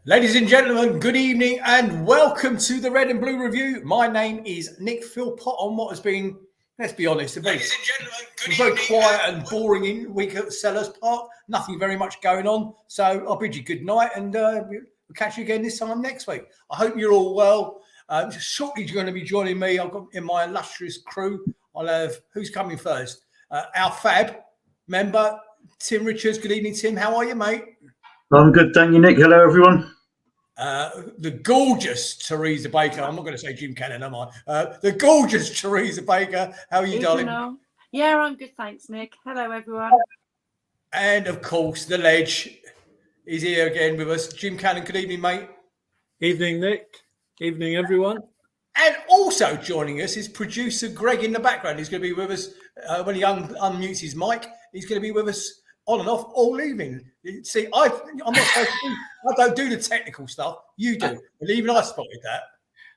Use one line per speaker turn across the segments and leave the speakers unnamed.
Ladies and gentlemen, good evening and welcome to the Red and Blue Review. My name is Nick Philpott on what has been, let's be honest, a very quiet and boring week at Sellers Park. Nothing very much going on. So I'll bid you good night and we'll catch you again this time next week. I hope you're all well. Shortly you're going to be joining me. I've got in my illustrious crew. I'll have, who's coming first? Our Fab member, Tim Richards. Good evening, Tim. How are you, mate?
I'm good, thank you, Nick. Hello, everyone.
The gorgeous Teresa Baker. I'm not going to say Jim Cannon, am I? The gorgeous Teresa Baker. How are you, darling?
Yeah, I'm good, thanks, Nick. Hello, everyone.
And, of course, the ledge is here again with us. Jim Cannon, good evening, mate.
Evening, Nick. Evening, everyone.
And also joining us is producer Greg in the background. He's going to be with us when he unmutes his mic. He's going to be with us on and off all evening. See, I'm not supposed to I don't do the technical stuff. You do. And even I spotted that.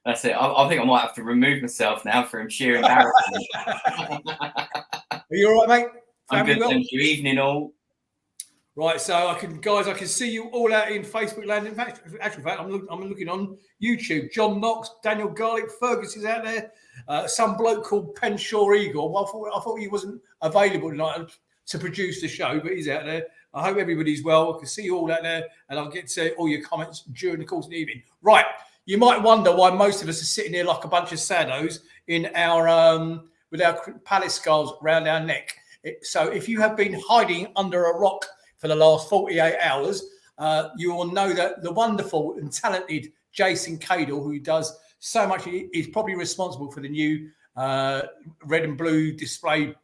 That's it. I think I might have to remove myself now from sheer embarrassment.
Are you all right, mate?
I'm good, thank you. Evening, all.
Right, so I can see you all out in Facebook land. In fact, I'm looking on YouTube. John Knox, Daniel Garlick, Fergus is out there. Some bloke called Penshaw Eagle. Well, I thought he wasn't available tonight to produce the show, but he's out there. I hope everybody's well. I can see you all out there, and I'll get to all your comments during the course of the evening. Right, you might wonder why most of us are sitting here like a bunch of saddos in our with our palace scarves around our neck. So if you have been hiding under a rock for the last 48 hours, you will know that the wonderful and talented Jason Cadle, who does so much, is probably responsible for the new red and blue display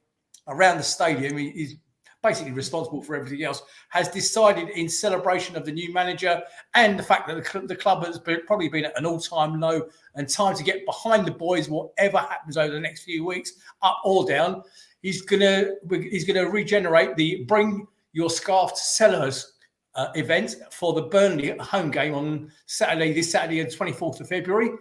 around the stadium. He's basically responsible for everything else, has decided in celebration of the new manager and the fact that the club has probably been at an all-time low and time to get behind the boys, whatever happens over the next few weeks, up or down. He's gonna regenerate the Bring Your Scarf to Sellers event for the Burnley home game on this Saturday, the 24th of February.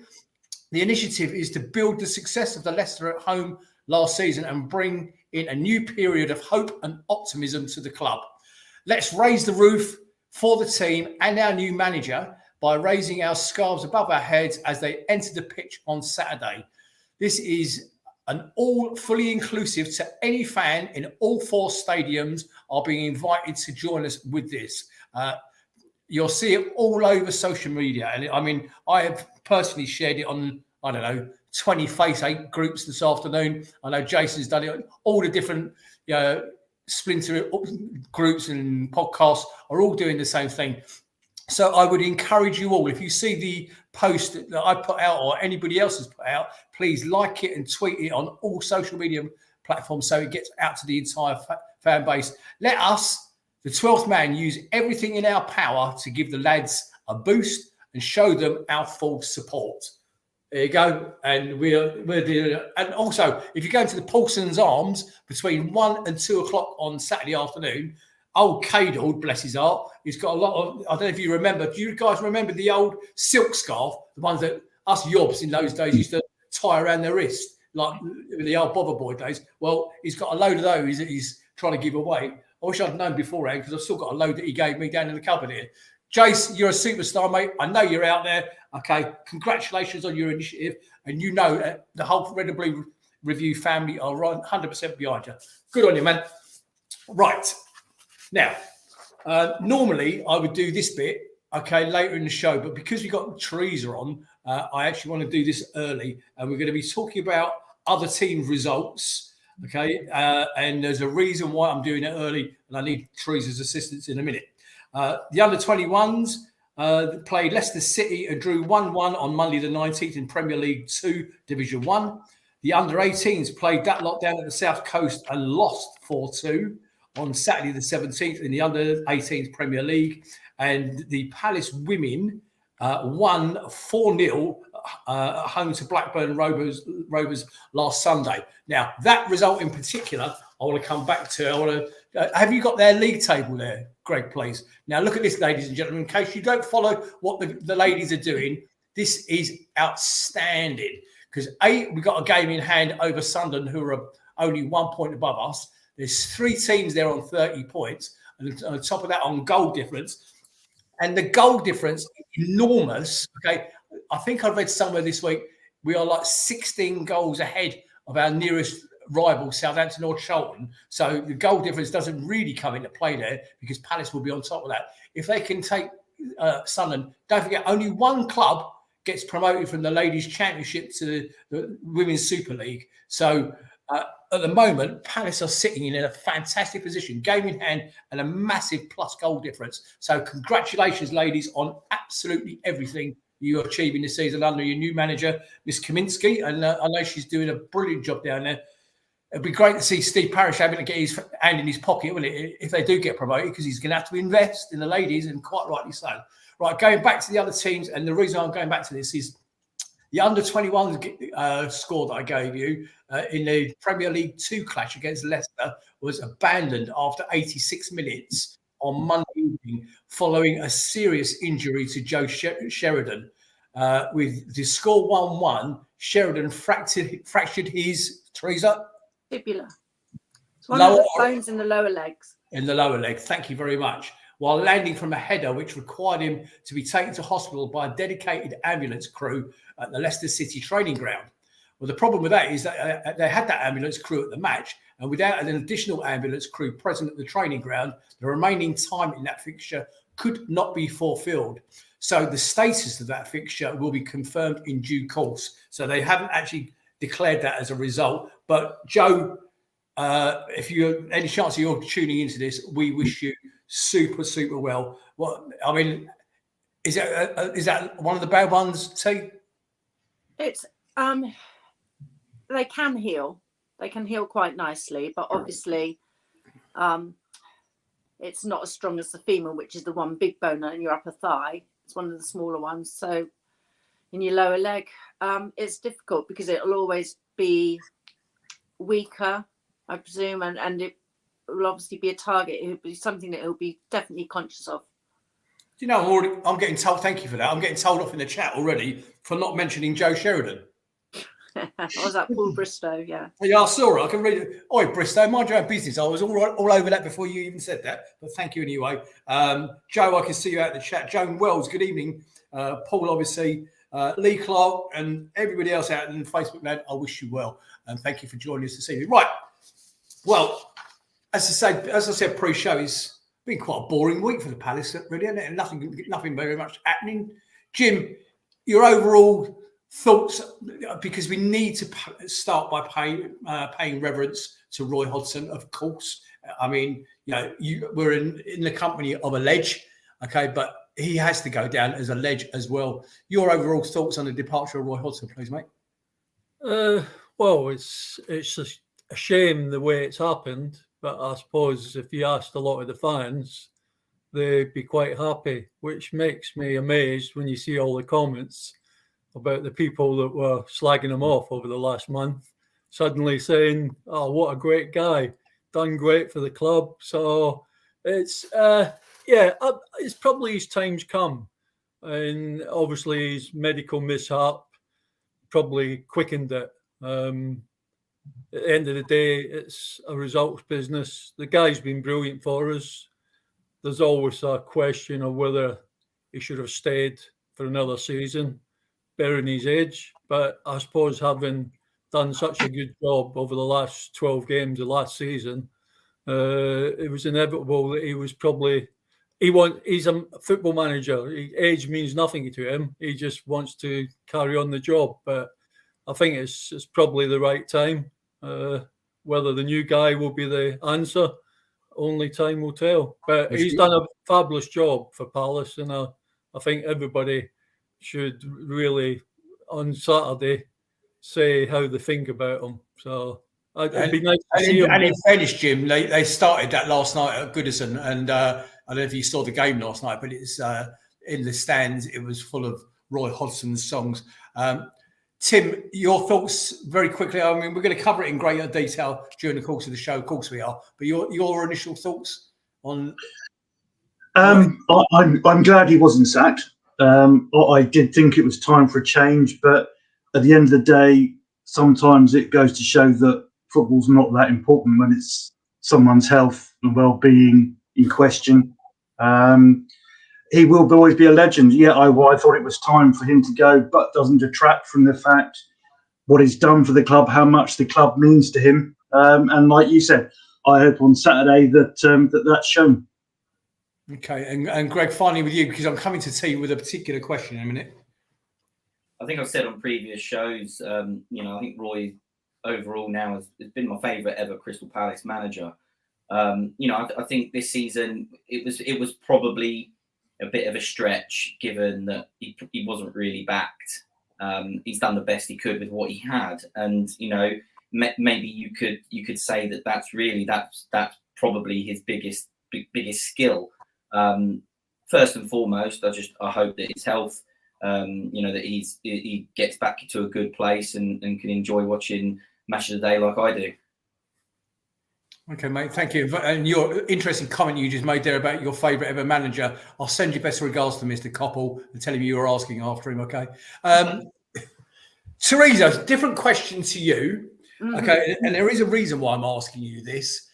The initiative is to build the success of the Leicester at home last season and bring in a new period of hope and optimism to the club. Let's raise the roof for the team and our new manager by raising our scarves above our heads as they enter the pitch on Saturday. This is an all fully inclusive to any fan in all four stadiums are being invited to join us with this. You'll see it all over social media. And I mean, I have personally shared it on, 20 Face8 groups this afternoon. I know Jason's done it. All the different splinter groups and podcasts are all doing the same thing. So I would encourage you all, if you see the post that I put out or anybody else has put out, please like it and tweet it on all social media platforms so it gets out to the entire fan base. Let us, the 12th man, use everything in our power to give the lads a boost and show them our full support. There you go. And we're doing it. And also, if you go into the Paulson's Arms between 1 and 2 o'clock on Saturday afternoon, old Cadle, bless his heart, he's got a lot of, I don't know if you remember, do you guys remember the old silk scarf, the ones that us yobs in those days used to tie around their wrist, like the old Bother Boy days? Well, he's got a load of those that he's trying to give away. I wish I'd known beforehand because I've still got a load that he gave me down in the cupboard here. Jace, you're a superstar, mate. I know you're out there. Okay, congratulations on your initiative. And you know that the whole Red and Blue Review family are 100% behind you. Good on you, man. Right. Now, normally I would do this bit, later in the show. But because we've got Teresa on, I actually want to do this early. And we're going to be talking about other team results. Okay. And there's a reason why I'm doing it early. And I need Teresa's assistance in a minute. The under-21s played Leicester City and drew 1-1 on Monday the 19th in Premier League 2 Division 1. The under-18s played that lot down at the South Coast and lost 4-2 on Saturday the 17th in the under-18s Premier League. And the Palace women won 4-0 home to Blackburn Rovers last Sunday. Now, that result in particular, I want to come back to. Have you got their league table there, Greg, please? Now, look at this, ladies and gentlemen. In case you don't follow what the ladies are doing, this is outstanding. Because, we've got a game in hand over Sunderland, who are only 1 point above us. There's 3 teams there on 30 points. And on top of that, on goal difference, and the goal difference is enormous. Okay, I think I've read somewhere this week we are like 16 goals ahead of our nearest rival, Southampton or Charlton. So the goal difference doesn't really come into play there because Palace will be on top of that. If they can take Sunderland, don't forget, only one club gets promoted from the Ladies' Championship to the Women's Super League. So at the moment, Palace are sitting in a fantastic position, game in hand, and a massive plus goal difference. So congratulations, ladies, on absolutely everything you're achieving this season under your new manager, Miss Kaminsky. And I know she's doing a brilliant job down there. It'd be great to see Steve Parish able to get his hand in his pocket, wouldn't it, if they do get promoted, because he's going to have to invest in the ladies, and quite rightly so. Right, going back to the other teams, and the reason I'm going back to this is the under-21 score that I gave you in the Premier League 2 clash against Leicester was abandoned after 86 minutes on Monday evening following a serious injury to Joe Sheridan. With the score 1-1, Sheridan fractured his, Teresa?
Fibula. It's one of the bones in the lower legs.
In the lower leg, thank you very much. While landing from a header which required him to be taken to hospital by a dedicated ambulance crew at the Leicester City training ground. Well, the problem with that is that they had that ambulance crew at the match, and without an additional ambulance crew present at the training ground, the remaining time in that fixture could not be fulfilled. So the status of that fixture will be confirmed in due course. So they haven't actually declared that as a result. But Joe, if you any chance of you're tuning into this, we wish you super well. What I mean, is that one of the bad ones, T?
It's they can heal. They can heal quite nicely, but obviously it's not as strong as the femur, which is the one big bone in your upper thigh. It's one of the smaller ones. So in your lower leg, it's difficult because it'll always be weaker, I presume, and it will obviously be a target. It will be something that he'll be definitely conscious of.
Do you know, I'm getting told, thank you for that. I'm getting told off in the chat already for not mentioning Joe Sheridan.
Was that Paul Bristow? Yeah.
Yeah, I saw it. I can read it. Oi, Bristow, mind your own business. I was all over that before you even said that. But thank you anyway. Joe, I can see you out in the chat. Joan Wells, good evening. Paul, obviously. Lee Clark and everybody else out in Facebook land, I wish you well. And thank you for joining us this evening. Right. Well, as I said, pre-show, it's been quite a boring week for the Palace, really, isn't it? And nothing very much happening. Jim, your overall thoughts, because we need to start by paying reverence to Roy Hodgson, of course. I mean, we're in the company of a ledge, okay, but he has to go down as a ledge as well. Your overall thoughts on the departure of Roy Hodgson, please, mate?
Well, it's a shame the way it's happened, but I suppose if you asked a lot of the fans, they'd be quite happy, which makes me amazed when you see all the comments about the people that were slagging him off over the last month, suddenly saying, "Oh, what a great guy, done great for the club." So it's it's probably his time's come, and obviously his medical mishap probably quickened it. At the end of the day, it's a results business. The guy's been brilliant for us. There's always a question of whether he should have stayed for another season, bearing his age. But I suppose having done such a good job over the last 12 games of last season, it was inevitable that he was probably... He's a football manager. Age means nothing to him. He just wants to carry on the job. But I think it's probably the right time. Whether the new guy will be the answer, only time will tell. But he's done a fabulous job for Palace, and I think everybody should really, on Saturday, say how they think about him. So it'd be nice to see him.
And in fairness, Jim, they started that last night at Goodison, and I don't know if you saw the game last night, but it's in the stands. It was full of Roy Hodgson's songs. Tim, your thoughts very quickly. I mean, we're going to cover it in greater detail during the course of the show. Of course we are. But your initial thoughts on...
I'm glad he wasn't sacked. I did think it was time for a change, but at the end of the day, sometimes it goes to show that football's not that important when it's someone's health and well-being in question. he will always be a legend. Yeah, I thought it was time for him to go, but doesn't detract from the fact what he's done for the club, how much the club means to him. And like you said, I hope on Saturday that's shown.
Okay, and Greg, finally with you, because I'm coming to you with a particular question in a minute.
I think I've said on previous shows, I think Roy overall now has been my favourite ever Crystal Palace manager. I think this season it was probably a bit of a stretch given that he wasn't really backed. He's done the best he could with what he had, and maybe you could say that's probably his biggest skill. First and foremost, I hope that his health, that he gets back to a good place and can enjoy watching Match of the Day like I do.
Okay, mate, thank you. And your interesting comment you just made there about your favourite ever manager, I'll send you best regards to Mr. Koppel and tell him you were asking after him, okay? Teresa, different question to you, okay? And there is a reason why I'm asking you this.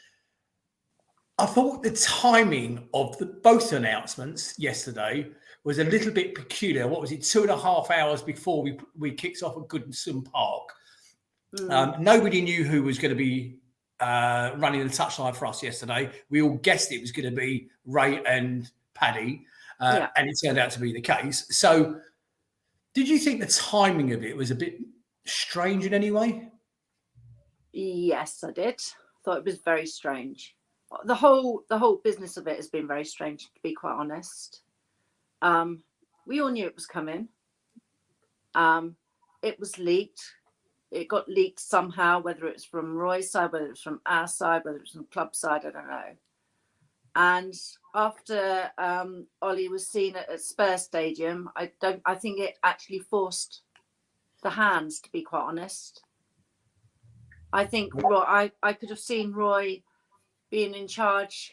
I thought the timing of both announcements yesterday was a little bit peculiar. What was it, 2.5 hours before we kicked off at Goodison Park? Nobody knew who was going to be running the touchline for us yesterday. We all guessed it was going to be Ray and Paddy, and it turned out to be the case. So did you think the timing of it was a bit strange in any way? Yes,
I did. Thought it was very strange. The whole business of it has been very strange, to be quite honest. We all knew it was coming. It was leaked. It got leaked somehow, whether it's from Roy's side, whether it's from our side, whether it's from club side, I don't know. And after Ollie was seen at Spurs Stadium, I think it actually forced the hands, to be quite honest. I think Roy, I could have seen Roy being in charge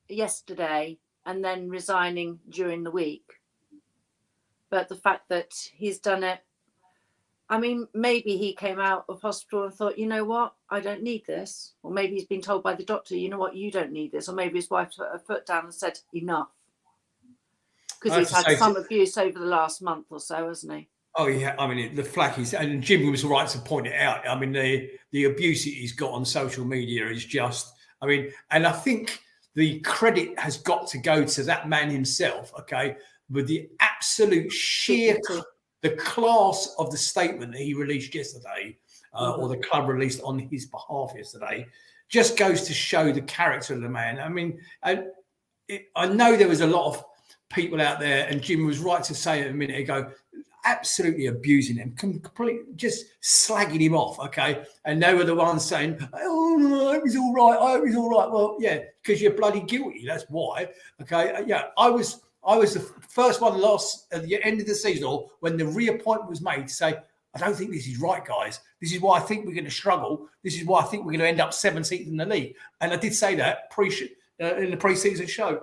yesterday and then resigning during the week. But the fact that he's done it, I mean, maybe he came out of hospital and thought, you know what, I don't need this. Or maybe he's been told by the doctor, you know what, you don't need this. Or maybe his wife put her foot down and said, enough. Because he's had some abuse over the last month or so, hasn't he?
Oh, yeah. I mean, the flack is, and Jim was right to point it out. I mean, the abuse he's got on social media is just, I mean, and I think the credit has got to go to that man himself, okay, with the absolute sheer, the class of the statement that he released yesterday, or the club released on his behalf yesterday, just goes to show the character of the man. I mean, I know there was a lot of people out there, and Jim was right to say it a minute ago, absolutely abusing him, completely just slagging him off, okay? And they were the ones saying, oh, no, I hope he's all right, I hope he's all right. Well, yeah, because you're bloody guilty, that's why, okay? Yeah, I was the first one at the end of the season, or when the reappointment was made, to say, I don't think this is right, guys. This is why I think we're going to struggle. This is why I think we're going to end up 17th in the league. And I did say that in the pre-season show.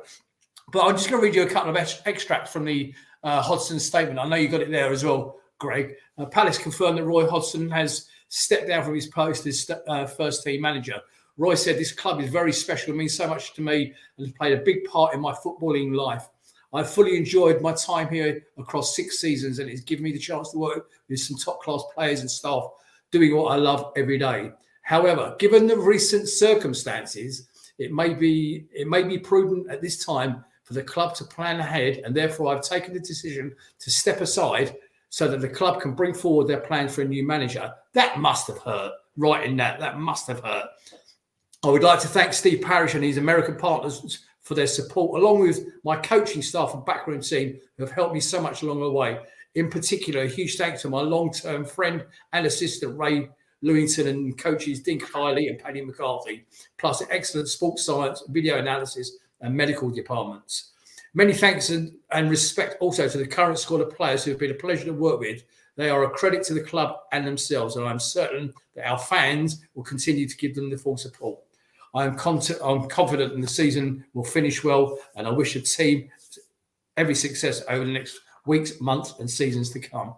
But I'm just going to read you a couple of extracts from the Hodgson statement. I know you got it there as well, Greg. Palace confirmed that Roy Hodgson has stepped down from his post as first team manager. Roy said, this club is very special. It means so much to me and has played a big part in my footballing life. I've fully enjoyed my time here across 6 seasons, and it's given me the chance to work with some top-class players and staff doing what I love every day. However, given the recent circumstances, it may be prudent at this time for the club to plan ahead, and therefore I've taken the decision to step aside so that the club can bring forward their plans for a new manager. That must have hurt, writing that. That must have hurt. I would like to thank Steve Parish and his American partners for their support, along with my coaching staff and backroom team who have helped me so much along the way. In particular, a huge thanks to my long-term friend and assistant, Ray Lewington, and coaches Dink Kiley and Paddy McCarthy, plus excellent sports science, video analysis and medical departments. Many thanks and respect also to the current squad of players who have been a pleasure to work with. They are a credit to the club and themselves, and I'm certain that our fans will continue to give them the full support. I'm confident in the season will finish well, and I wish the team every success over the next weeks, months, and seasons to come.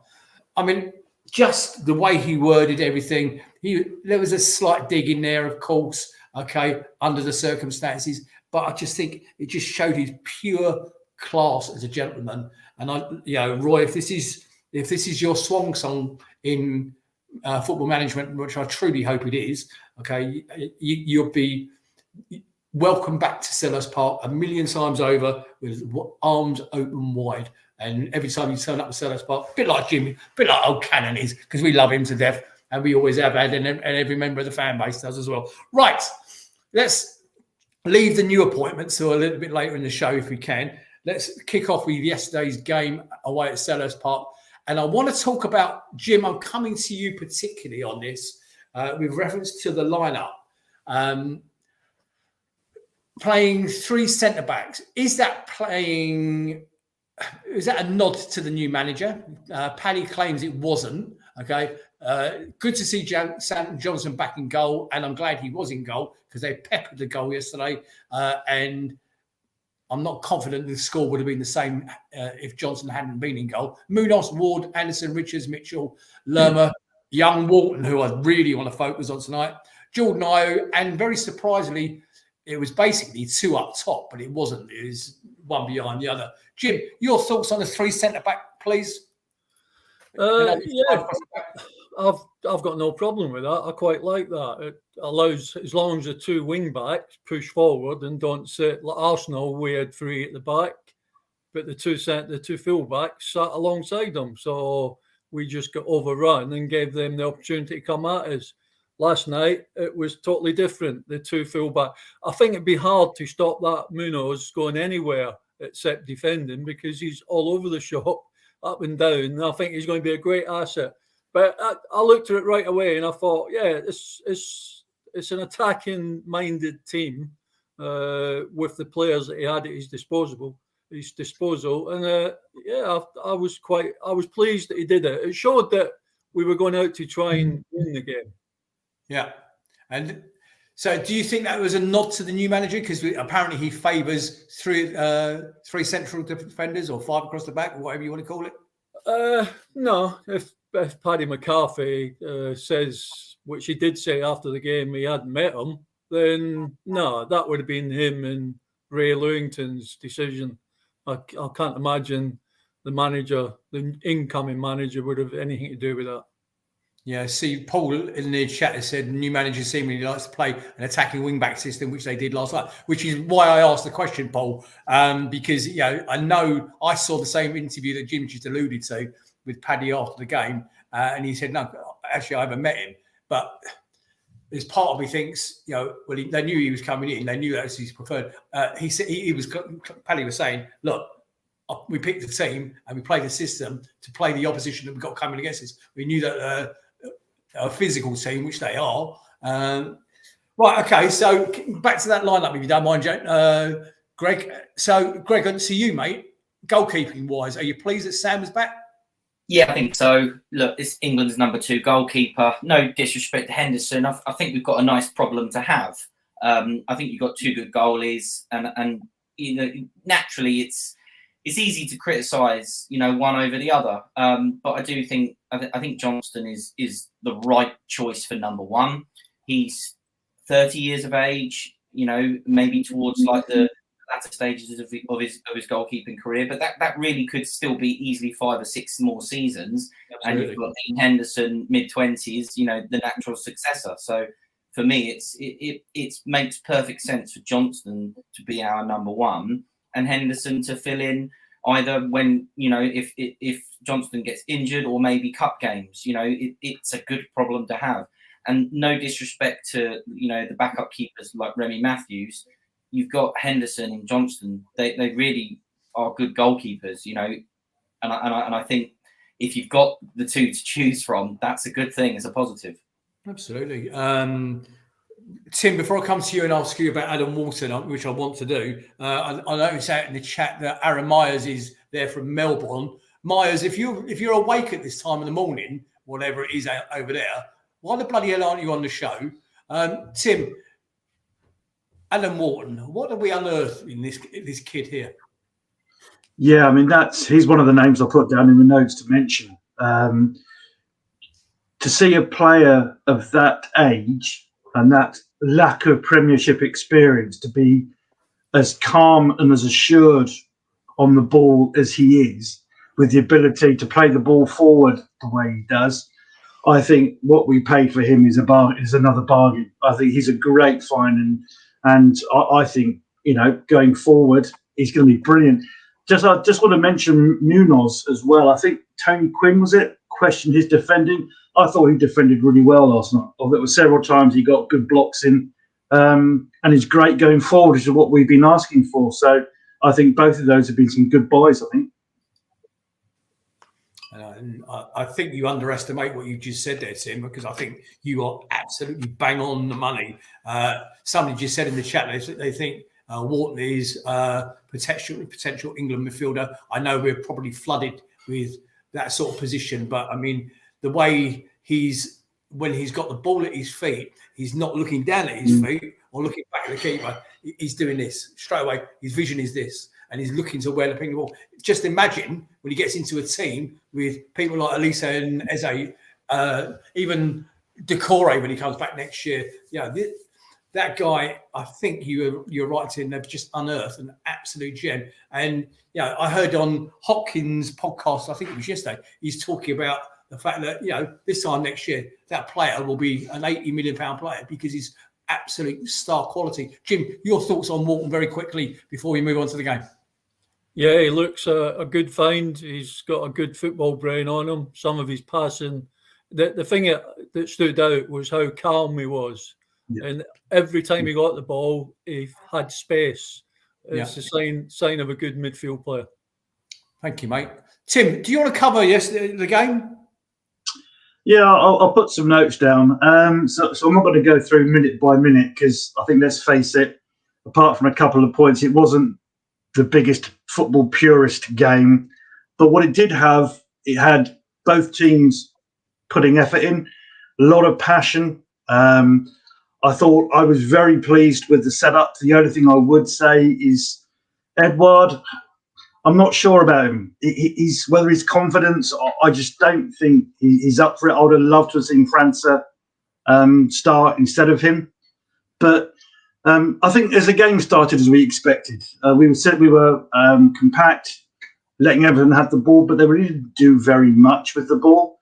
I mean, just the way he worded everything, there was a slight dig in there, of course, okay, under the circumstances, but I just think it just showed his pure class as a gentleman. And Roy, if this is your swan song in football management, which I truly hope it is, okay, you'll be welcome back to Selhurst Park a million times over with arms open wide. And every time you turn up to Selhurst Park, a bit like Jimmy, a bit like old Cannon is, because we love him to death, and we always have had, and every member of the fan base does as well. Right, let's leave the new appointments to a little bit later in the show if we can. Let's kick off with yesterday's game away at Selhurst Park. And I want to talk about, Jim, I'm coming to you particularly on this with reference to the lineup. Playing 3 centre-backs. Is that a nod to the new manager? Paddy claims it wasn't. Okay. Good to see Sam Johnson back in goal, and I'm glad he was in goal because they peppered the goal yesterday. And I'm not confident the score would have been the same if Johnson hadn't been in goal. Munoz, Ward, Anderson, Richards, Mitchell, Lerma, young Walton, who I really want to focus on tonight, Jordan Ayew, and very surprisingly, it was basically 2 up top, but it wasn't. It was one behind the other. Jim, your thoughts on the 3 centre-back, please?
Yeah, I've got no problem with that. I quite like that. It allows, as long as the 2 wing-backs push forward and don't sit like Arsenal, we had 3 at the back, but the 2 full-backs sat alongside them. So we just got overrun and gave them the opportunity to come at us. Last night, it was totally different, the 2 full-back. I think it'd be hard to stop that Munoz going anywhere except defending because he's all over the shop, up and down. And I think he's going to be a great asset. But I looked at it right away and I thought, yeah, it's an attacking-minded team with the players that he had at his disposal. And I was pleased that he did it. It showed that we were going out to try and win the game.
Yeah. And so do you think that was a nod to the new manager? Because apparently he favours 3 central defenders or 5 across the back, or whatever you want to call it.
No. If Paddy McCarthy says, which he did say after the game, he hadn't met him, then no, that would have been him and Ray Lewington's decision. I can't imagine the incoming manager would have anything to do with that.
Yeah, see, Paul in the chat has said new manager seemingly likes to play an attacking wing-back system, which they did last night, which is why I asked the question, Paul, because, I know I saw the same interview that Jim just alluded to with Paddy after the game, and he said, no, actually, I haven't met him. But there's part of me thinks, they knew he was coming in. They knew that was his preferred. He said Paddy was saying, look, we picked the team and we played the system to play the opposition that we got coming against us. We knew that a physical team, which they are. Right, okay, so back to that lineup, if you don't mind, Greg. So, Greg, to you, mate, goalkeeping-wise, are you pleased that Sam is back?
Yeah, I think so. Look, it's England's number 2 goalkeeper. No disrespect to Henderson. I think we've got a nice problem to have. I think you've got 2 good goalies, and naturally it's easy to criticise, one over the other. But I do think I think Johnston is the right choice for number 1. He's 30 years of age, maybe towards like the latter stages of his goalkeeping career. But that really could still be easily 5 or 6 more seasons. Absolutely. And you've got Dean Henderson, mid-20s, the natural successor. So for me, it makes perfect sense for Johnston to be our number 1 and Henderson to fill in either when, if Johnston gets injured or maybe cup games. It's a good problem to have. And no disrespect to, the backup keepers like Remy Matthews. You've got Henderson and Johnston. They really are good goalkeepers, and I think if you've got the 2 to choose from, that's a good thing. It's a positive.
Absolutely. Tim, before I come to you and ask you about Adam Walton, which I want to do, I noticed out in the chat that Aaron Myers is there from Melbourne. Myers, if you're awake at this time in the morning, whatever it is over there, why the bloody hell aren't you on the show? Tim, Adam Walton, what have we unearthed in this kid here?
Yeah, I mean, he's one of the names I put down in the notes to mention. To see a player of that age and that lack of Premiership experience to be as calm and as assured on the ball as he is, with the ability to play the ball forward the way he does, I think what we paid for him is another bargain. I think he's a great find, and I think, you know, going forward, he's going to be brilliant. I just want to mention Munoz as well. I think Tony Quinn, was it, questioned his defending. I thought he defended really well last night. There were several times he got good blocks in, and he's great going forward, which is what we've been asking for. So I think both of those have been some good buys, I think.
And I think you underestimate what you just said there, Tim, because I think you are absolutely bang on the money. Somebody just said in the chat they think Wharton is potential England midfielder. I know we're probably flooded with that sort of position, but I mean, the way when he's got the ball at his feet, he's not looking down at his feet or looking back at the keeper. He's doing this straight away. His vision is this, and he's looking to where the ping ball. Just imagine when he gets into a team with people like Elisa and Eze, even Decore when he comes back next year. Yeah, that guy, I think you're right, Tim. They've just unearthed an absolute gem. And yeah, I heard on Hopkins' podcast, I think it was yesterday, he's talking about the fact that, you know, this time next year, that player will be an £80 million player because he's absolute star quality. Jim, your thoughts on Wharton very quickly before we move on to the game.
Yeah, he looks a good find. He's got a good football brain on him. Some of his passing. The thing that stood out was how calm he was. Yeah. And every time he got the ball, he had space. It's a sign of a good midfield player.
Thank you, mate. Tim, do you want to cover the game?
Yeah, I'll put some notes down. So I'm not going to go through minute by minute because I think, let's face it, apart from a couple of points, it wasn't the biggest football purist game. But what it did have, it had both teams putting effort in, a lot of passion. I thought I was very pleased with the setup. The only thing I would say is Edouard, I'm not sure about him. He's whether his confidence, I just don't think he's up for it. I would have loved to have seen França start instead of him. But I think as the game started as we expected, we were compact, letting Everton have the ball, but they really didn't do very much with the ball.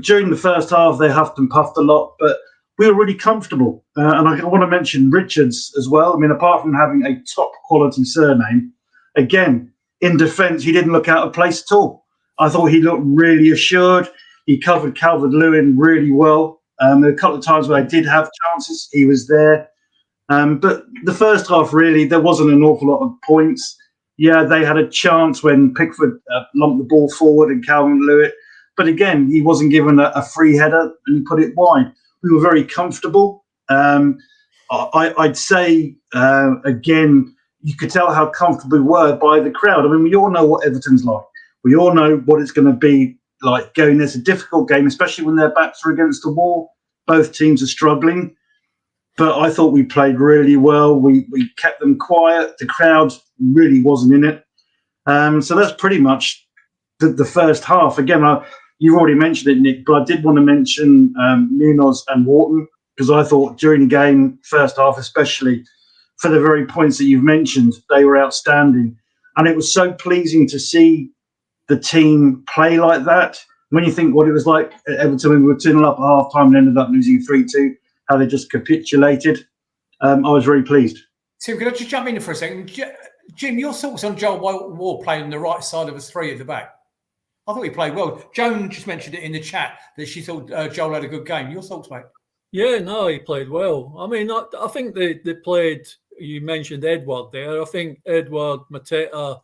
During the first half, they huffed and puffed a lot, but we were really comfortable. And I want to mention Richards as well. I mean, apart from having a top quality surname, again, in defence, he didn't look out of place at all. I thought he looked really assured. He covered Calvert-Lewin really well. There were a couple of times where I did have chances. He was there. But the first half, really, there wasn't an awful lot of points. Yeah, they had a chance when Pickford lumped the ball forward and Calvert-Lewin. But again, he wasn't given a free header and he put it wide. We were very comfortable. I'd say, again, you could tell how comfortable we were by the crowd. I mean, we all know what Everton's like. We all know what it's going to be like going there. It's a difficult game, especially when their backs are against the wall. Both teams are struggling. But I thought we played really well. We kept them quiet. The crowd really wasn't in it. So that's pretty much the first half. Again, you've already mentioned it, Nick, but I did want to mention Munoz and Wharton, because I thought during the game, first half especially, for the very points that you've mentioned, they were outstanding. And it was so pleasing to see the team play like that. When you think what it was like at Everton when we were 2-0 up at half-time and ended up losing 3-2, how they just capitulated, I was very pleased.
Tim, can I just jump in for a second? Jim, your thoughts on Joel Ward playing on the right side of a three at the back? I thought he played well. Joan just mentioned it in the chat that she thought Joel had a good game. Your thoughts, mate?
Yeah, no, he played well. I mean, I think they played, you mentioned Edouard there. I think Edouard, Mateta,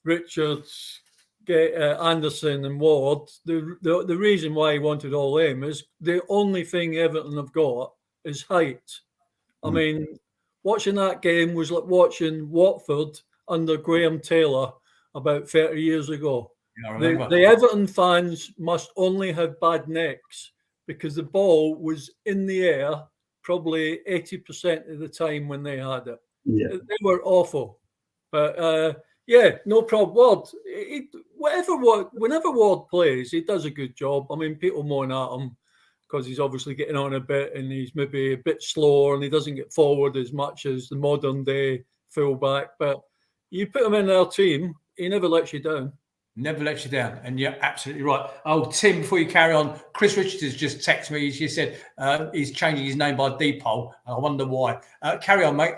Richards, Anderson and Ward, the reason why he wanted all them is the only thing Everton have got is height. I mean, watching that game was like watching Watford under Graham Taylor about 30 years ago. Yeah, the Everton fans must only have bad necks because the ball was in the air probably 80% of the time when they had it. Yeah. They were awful. But yeah, no problem. Ward, whenever Ward plays, he does a good job. I mean, people moan at him because he's obviously getting on a bit and he's maybe a bit slower and he doesn't get forward as much as the modern day fullback. But you put him in our team, he never lets you down.
Never lets you down, and you're absolutely right. Oh, Tim, before you carry on, Chris Richards has just texted me. He said he's changing his name by Depol. I wonder why. Carry on, mate.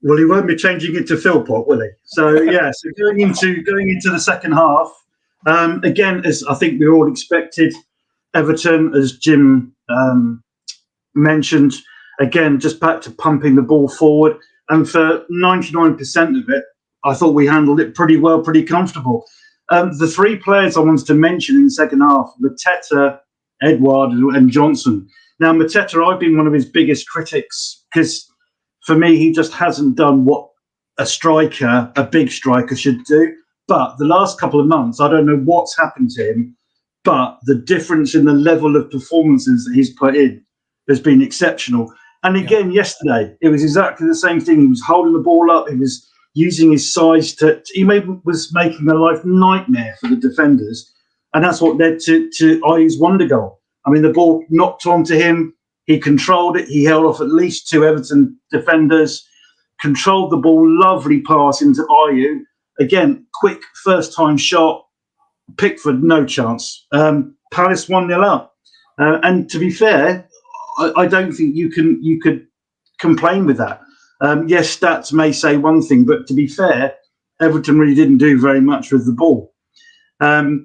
Well, he won't be changing it to Philpott, will he? So yeah. So going into the second half, again, as I think we all expected, Everton, as Jim mentioned, again just back to pumping the ball forward, and for 99% of it, I thought we handled it pretty well, pretty comfortable. The three players I wanted to mention in the second half: Mateta, Edouard, and Johnson. Now, Mateta, I've been one of his biggest critics because, for me, he just hasn't done what a big striker, should do. But the last couple of months, I don't know what's happened to him, but the difference in the level of performances that he's put in has been exceptional. And again, yesterday, it was exactly the same thing. He was holding the ball up. He was using his size was making a life nightmare for the defenders. And that's what led to Ayew's wonder goal. I mean, the ball knocked onto him. He controlled it. He held off at least two Everton defenders, controlled the ball, lovely pass into Ayew. Again, quick first-time shot. Pickford, no chance. Palace 1-0 up. And to be fair, I don't think you could complain with that. Yes, stats may say one thing, but to be fair, Everton really didn't do very much with the ball. Of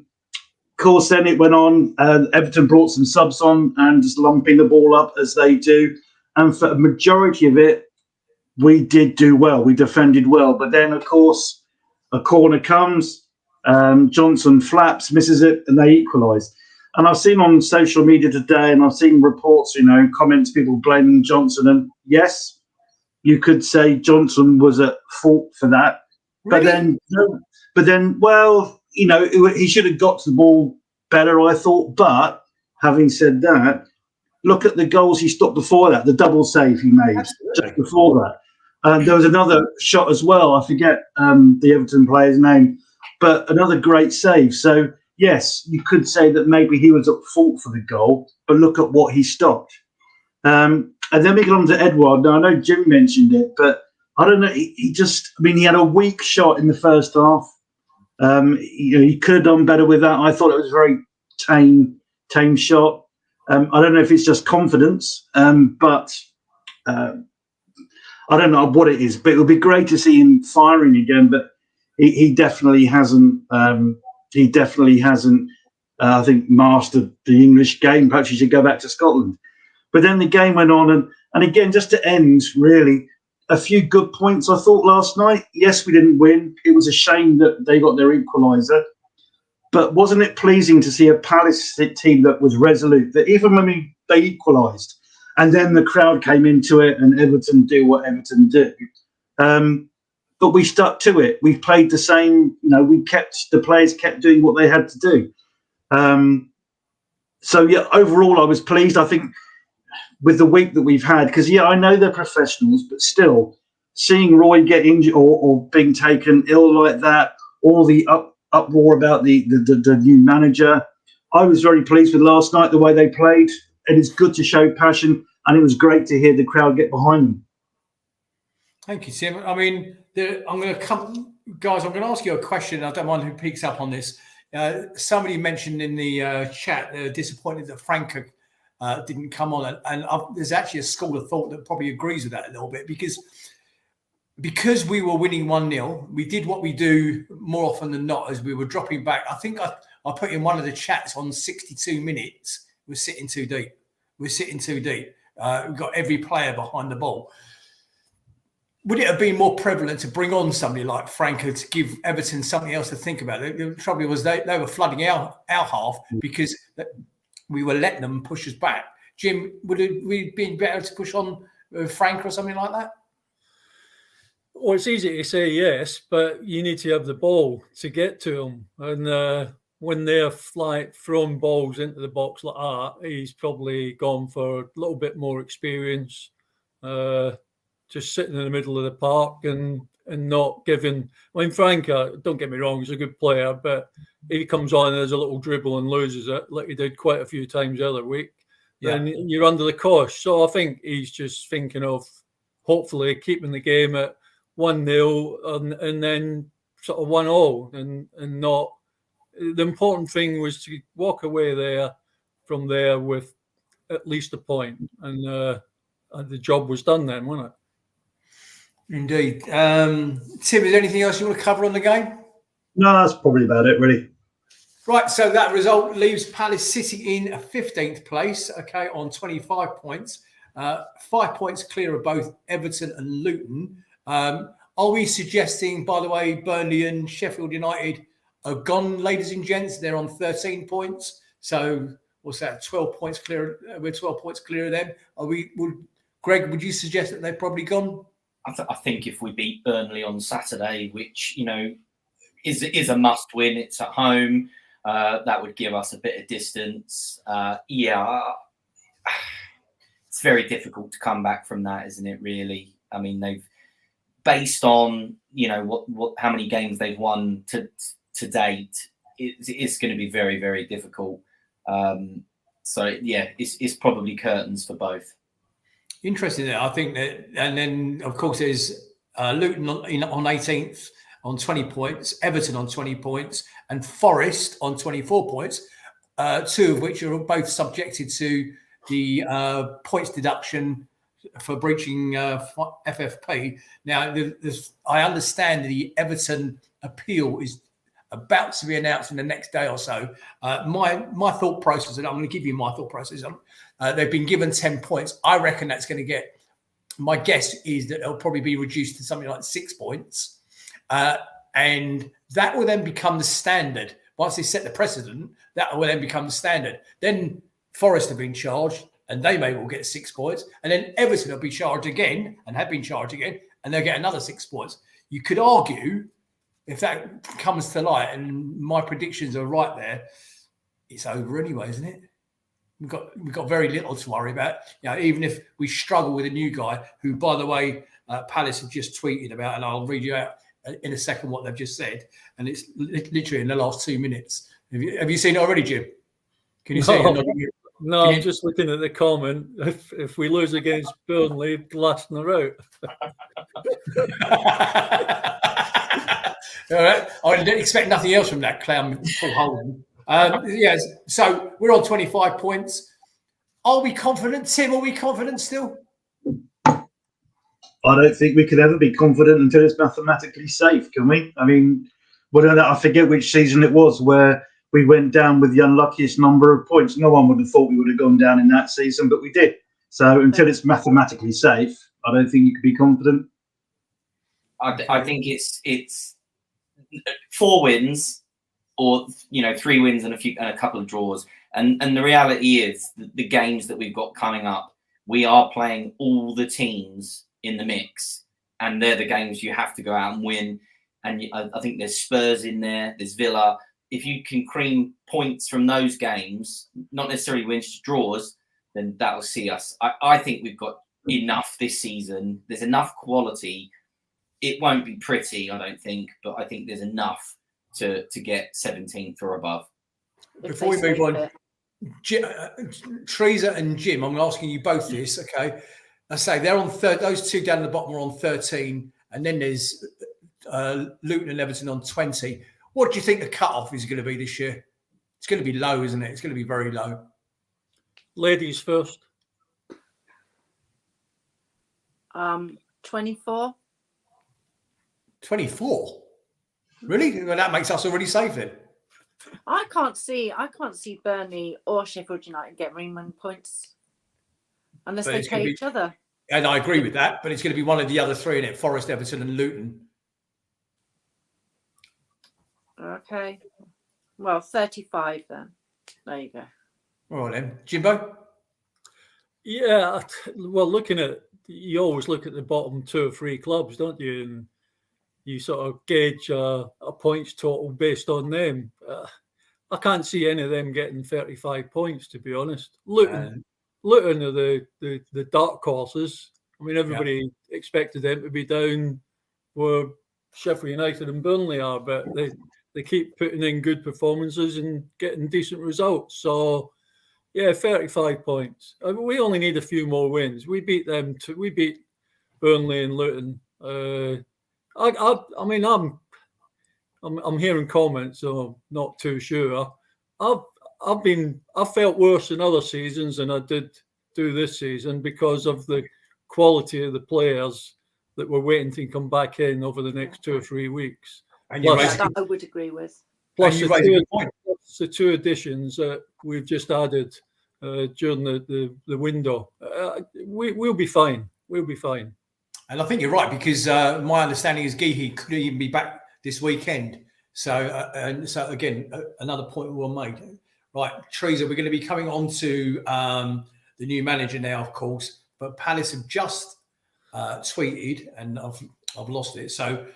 course, then it went on. Everton brought some subs on and just lumping the ball up as they do. And for a majority of it, we did do well. We defended well. But then, of course, a corner comes. Johnson flaps, misses it, and they equalise. And I've seen on social media today, and I've seen reports, comments, people blaming Johnson. And yes, you could say Johnson was at fault for that.
Really?
But then, well, he should have got to the ball better, I thought. But having said that, look at the goals he stopped before that, the double save he made just before that. There was another shot as well. I forget the Everton player's name, but another great save. So, yes, you could say that maybe he was at fault for the goal, but look at what he stopped. And then we get on to Edouard. Now, I know Jim mentioned it, but I don't know. He had a weak shot in the first half. He could have done better with that. I thought it was a very tame shot. I don't know if it's just confidence, but I don't know what it is. But it would be great to see him firing again. But he definitely hasn't. I think, mastered the English game. Perhaps he should go back to Scotland. But then the game went on, and again, just to end, really, a few good points I thought last night. Yes, we didn't win. It was a shame that they got their equaliser. But wasn't it pleasing to see a Palace team that was resolute, that even when they equalised, and then the crowd came into it and Everton do what Everton do. But we stuck to it. We played the same, the players kept doing what they had to do. So, overall, I was pleased. I think with the week that we've had, because I know they're professionals, but still seeing Roy get injured or being taken ill like that, all the uproar about the new manager, I was very pleased with last night, the way they played. And it's good to show passion, and it was great to hear the crowd get behind them.
Thank you, Tim. I mean, I'm going to ask you a question. I don't mind who picks up on this. Somebody mentioned in the chat they're disappointed that Franco didn't come on, and there's actually a school of thought that probably agrees with that a little bit, because we were winning 1-0, we did what we do more often than not as we were dropping back. I think I put in one of the chats on 62 minutes, we're sitting too deep. We've got every player behind the ball. Would it have been more prevalent to bring on somebody like Franco to give Everton something else to think about? The trouble was they were flooding our half because we were letting them push us back. Jim, would it be better to push on Franco or something like that?
Well, it's easy to say yes, but you need to have the ball to get to him. And when they're throwing balls into the box like that, he's probably gone for a little bit more experience, just sitting in the middle of the park and not giving. I mean, Franco, don't get me wrong, he's a good player, but he comes on and there's a little dribble and loses it, like he did quite a few times the other week. Then you're under the cosh. So I think he's just thinking of hopefully keeping the game at 1-0 and then sort of 1-0 and not. The important thing was to walk away from there with at least a point, and the job was done then, wasn't it?
Indeed. Tim, is there anything else you want to cover on the game?
No, that's probably about it, really.
Right, so that result leaves Palace sitting in 15th place, okay, on 25 points, 5 points clear of both Everton and Luton. Are we suggesting, by the way, Burnley and Sheffield United are gone, ladies and gents? They're on 13 points. So what's that? 12 points clear. We're 12 points clear of them. Greg, would you suggest that they're probably gone?
I think if we beat Burnley on Saturday, which, you know, is a must win, it's at home, that would give us a bit of distance. It's very difficult to come back from that, isn't it, really? I mean, they've, based on, you know, how many games they've won to date, it's going to be very, very difficult. So, yeah, it's probably curtains for both.
Interesting there. I think that, and then, of course, there's Luton on 18th on 20 points, Everton on 20 points, and Forest on 24 points, two of which are both subjected to the points deduction for breaching FFP. Now, I understand the Everton appeal is about to be announced in the next day or so. My thought process, and I'm going to give you my thought process. They've been given 10 points. I reckon that's going to get, my guess is that it'll probably be reduced to something like 6 points. And that will then become the standard. Once they set the precedent, that will then become the standard. Then Forest have been charged, and they may well get 6 points. And then Everton will be charged again, and have been charged again, and they'll get another 6 points. You could argue, if that comes to light, and my predictions are right there, it's over anyway, isn't it? We've got very little to worry about. You know, even if we struggle with a new guy, who, by the way, Palace have just tweeted about, and I'll read you out in a second what they've just said, and it's literally in the last 2 minutes. Have you seen it already, Jim? Can you see it?
No, I'm just looking at the comment. If we lose against Burnley, Glasner out.
All right. I didn't expect nothing else from that clown, Paul Holden. Yes. So we're on 25 points. Are we confident, Tim? Are we confident still?
I don't think we can ever be confident until it's mathematically safe, can we? I mean, I forget which season it was where we went down with the unluckiest number of points. No one would have thought we would have gone down in that season, but we did. So until it's mathematically safe, I don't think you can be confident.
I think it's 4 wins, or 3 wins and a couple of draws. And the reality is the games that we've got coming up, we are playing all the teams in the mix, and they're the games you have to go out and win. And I think there's Spurs in there, there's Villa. If you can cream points from those games, not necessarily wins, just draws, then that will see us. I think we've got enough this season. There's enough quality. It won't be pretty, I don't think, but I think there's enough to get 17th or above.
Before we move on, Teresa and Jim, I'm asking you both this, okay? I say they're on third. Those two down at the bottom are on 13, and then there's Luton and Everton on 20. What do you think the cut-off is going to be this year? It's going to be low, isn't it? It's going to be very low.
Ladies first.
24.
24? Really? Well, that makes us already safe then.
I can't see Burnley or Sheffield United getting 1 points unless they play each other.
And I agree with that, but it's going to be one of the other three in it: Forest, Everton, and Luton.
Okay. Well, 35 then. There you go.
All right then, Jimbo.
Yeah, well, you always look at the bottom 2 or 3 clubs, don't you? And you sort of gauge a points total based on them. I can't see any of them getting 35 points, to be honest. Luton are the dark horses. I mean, everybody expected them to be down where Sheffield United and Burnley are, but they keep putting in good performances and getting decent results. So, yeah, 35 points. I mean, we only need a few more wins. We beat them. We beat Burnley and Luton. I mean, I'm hearing comments, so I'm not too sure. I've felt worse in other seasons than I did do this season because of the quality of the players that were waiting to come back in over the next 2 or 3 weeks.
And you raised
that I would agree with.
Plus
you raised a good point.
the 2 additions that we've just added during the window. We'll be fine. We'll be fine.
And I think you're right, because my understanding is Geehy could even be back this weekend. So, again, another point well made. Right, Teresa, we're going to be coming on to the new manager now, of course. But Palace have just tweeted, and I've lost it. So,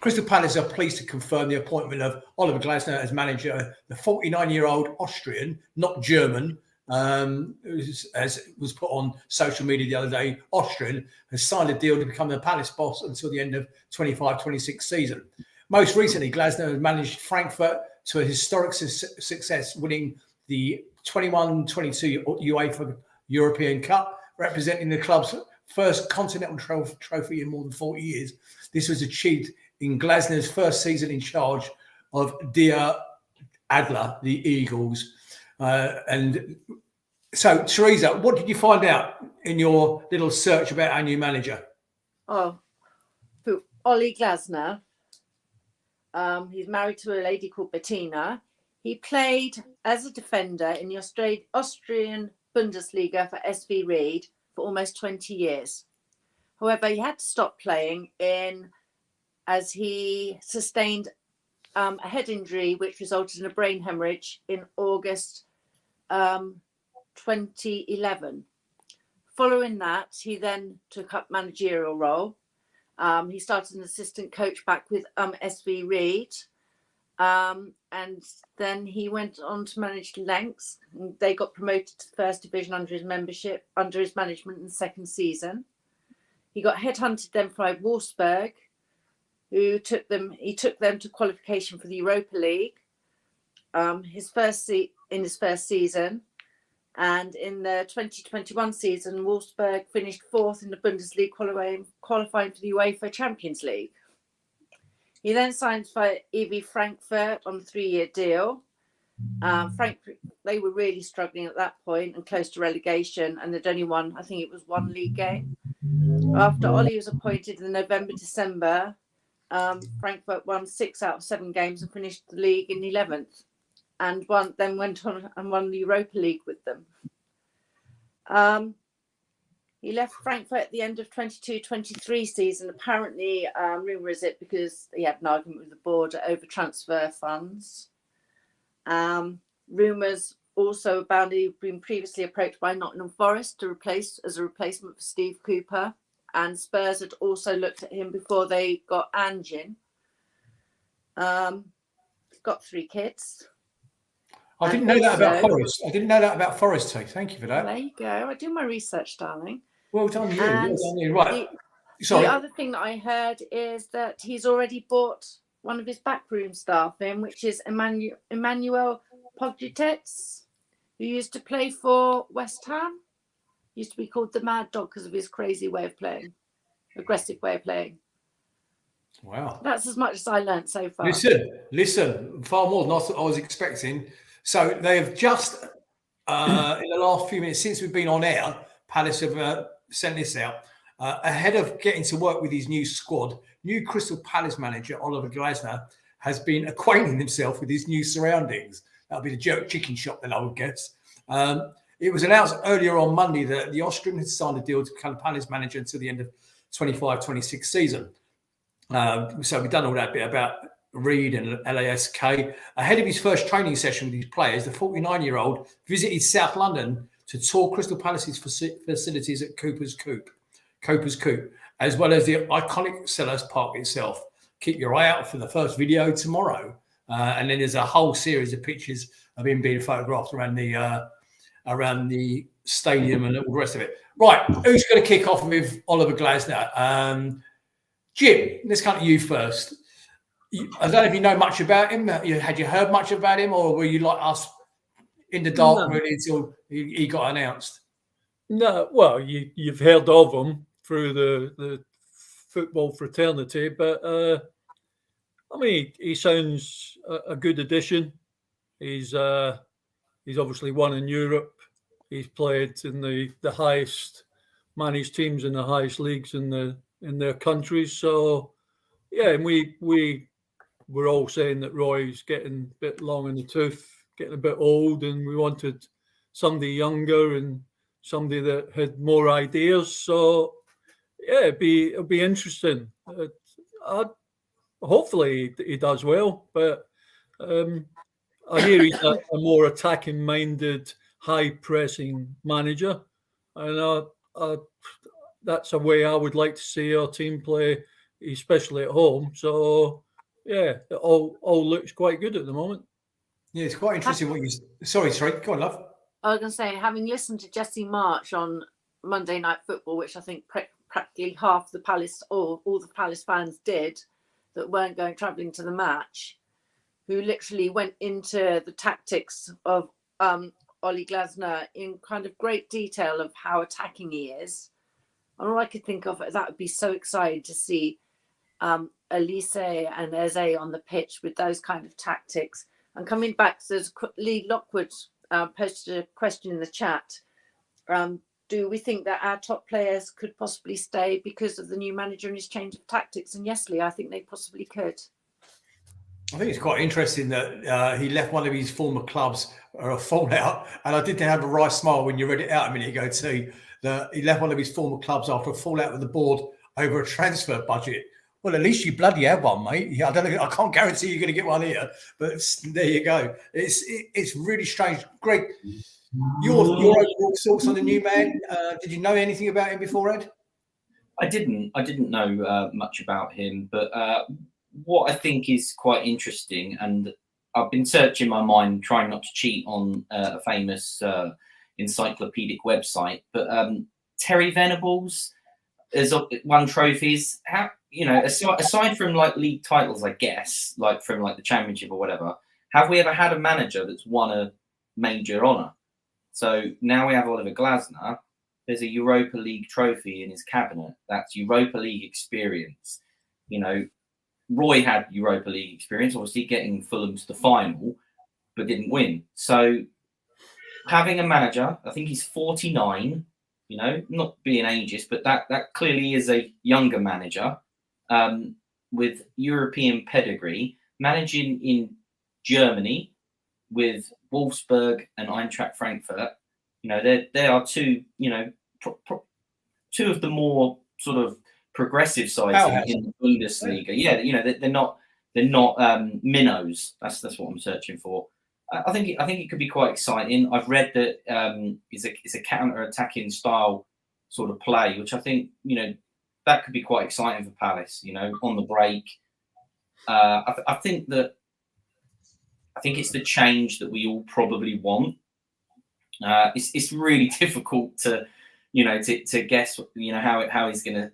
Crystal Palace are pleased to confirm the appointment of Oliver Glasner as manager. The 49-year-old Austrian, not German, as was put on social media the other day, Austrian, has signed a deal to become the Palace boss until the end of 25-26 season. Most recently, Glasner has managed Frankfurt to a historic success, winning the 21-22 UEFA European Cup, representing the club's first continental trophy in more than 40 years. This was achieved in Glasner's first season in charge of Der Adler, the Eagles. And so, Teresa, what did you find out in your little search about our new manager?
Oh, Ollie Glasner. He's married to a lady called Bettina. He played as a defender in the Austrian Bundesliga for SV Ried for almost 20 years. However, he had to stop playing as he sustained a head injury, which resulted in a brain hemorrhage in August 2011. Following that, he then took up managerial role. He started an assistant coach back with SV Ried, and then he went on to manage Lens. They got promoted to the first division under his management in the second season. He got headhunted then by Wolfsburg, who took them to qualification for the Europa League. His first season. And in the 2021 season, Wolfsburg finished fourth in the Bundesliga, qualifying for the UEFA Champions League. He then signed for EV Frankfurt on a 3-year deal. Frankfurt, they were really struggling at that point and close to relegation, and they'd only won, I think it was 1 league game. After Ollie was appointed in November, December, Frankfurt won 6 out of 7 games and finished the league in 11th. And then went on and won the Europa League with them. He left Frankfurt at the end of 22-23 season. Apparently, rumour is it because he had an argument with the board over transfer funds. Rumours also about he'd been previously approached by Nottingham Forest as a replacement for Steve Cooper. And Spurs had also looked at him before they got Anjin. Got 3 kids.
I didn't know that about Forest. I didn't know that about Forest, too. Thank you for that.
There you go. I do my research, darling.
Well done, you.
And
well done, you. Right.
The other thing that I heard is that he's already bought one of his backroom staff in, which is Emmanuel Poggetets, who used to play for West Ham. Used to be called the Mad Dog because of his crazy way of playing, aggressive way of playing.
Wow.
That's as much as I learned so far.
Listen, far more than I was expecting. So they have just, in the last few minutes since we've been on air, Palace have sent this out. Ahead of getting to work with his new squad, new Crystal Palace manager, Oliver Glasner, has been acquainting himself with his new surroundings. That'll be the jerk chicken shop then, I would guess. It was announced earlier on Monday that the Austrian had signed a deal to become Palace manager until the end of 25-26 season. So we've done all that bit about Reed and LASK. Ahead of his first training session with his players, the 49-year-old visited South London to tour Crystal Palace's facilities at Cooper's Coop, as well as the iconic Selhurst Park itself. Keep your eye out for the first video tomorrow. And then there's a whole series of pictures of him being photographed around the stadium and all the rest of it. Right, who's going to kick off with Oliver Glasner? Jim, let's come to you first. I don't know if you know much about him. Had you heard much about him, or were you like us in the dark really until he got announced?
No, well, you've heard of him through the football fraternity, but I mean, he sounds a good addition. He's obviously won in Europe. He's played in the highest managed teams in the highest leagues in their countries. So yeah, and we were all saying that Roy's getting a bit long in the tooth, getting a bit old, and we wanted somebody younger and somebody that had more ideas. So yeah, it'll be interesting. Hopefully he does well, but I hear he's a more attacking-minded, high-pressing manager, and that's a way I would like to see our team play, especially at home. So yeah, it all looks quite good at the moment.
Yeah, it's quite interesting what you. Sorry, go on, love.
I was going to say, having listened to Jesse March on Monday Night Football, which I think practically half the Palace or all the Palace fans did that weren't travelling to the match, who literally went into the tactics of Ollie Glasner in kind of great detail of how attacking he is. And all I could think of, that would be so exciting to see Elise and Eze on the pitch with those kind of tactics. And coming back, so Lee Lockwood posted a question in the chat. Do we think that our top players could possibly stay because of the new manager and his change of tactics? And yes, Lee, I think they possibly could.
I think it's quite interesting that he left one of his former clubs or a fallout, and I did have a wry smile when you read it out a minute ago too, that he left one of his former clubs after a fallout with the board over a transfer budget. Well, at least you bloody have one, mate. Yeah, I can't guarantee you're going to get one here, but there you go. It's really strange. Greg, your overall thoughts on the new man? Did you know anything about him before, Ed?
I didn't know much about him, but what I think is quite interesting, and I've been searching my mind, trying not to cheat on a famous encyclopedic website, but Terry Venables has won trophies. How, aside from like league titles, I guess, like from like the championship or whatever, have we ever had a manager that's won a major honour? So now we have Oliver Glasner. There's a Europa League trophy in his cabinet. That's Europa League experience. Roy had Europa League experience, obviously getting Fulham to the final, but didn't win. So having a manager, I think he's 49, not being ageist, but that clearly is a younger manager with European pedigree, managing in Germany with Wolfsburg and Eintracht Frankfurt. They are two, two of the more sort of progressive sides in the Bundesliga. Yeah, they're not minnows. That's what I'm searching for. I think it could be quite exciting. I've read that it's a counter-attacking style sort of play, which I think that could be quite exciting for Palace. On the break, I think it's the change that we all probably want. It's really difficult to guess how he's going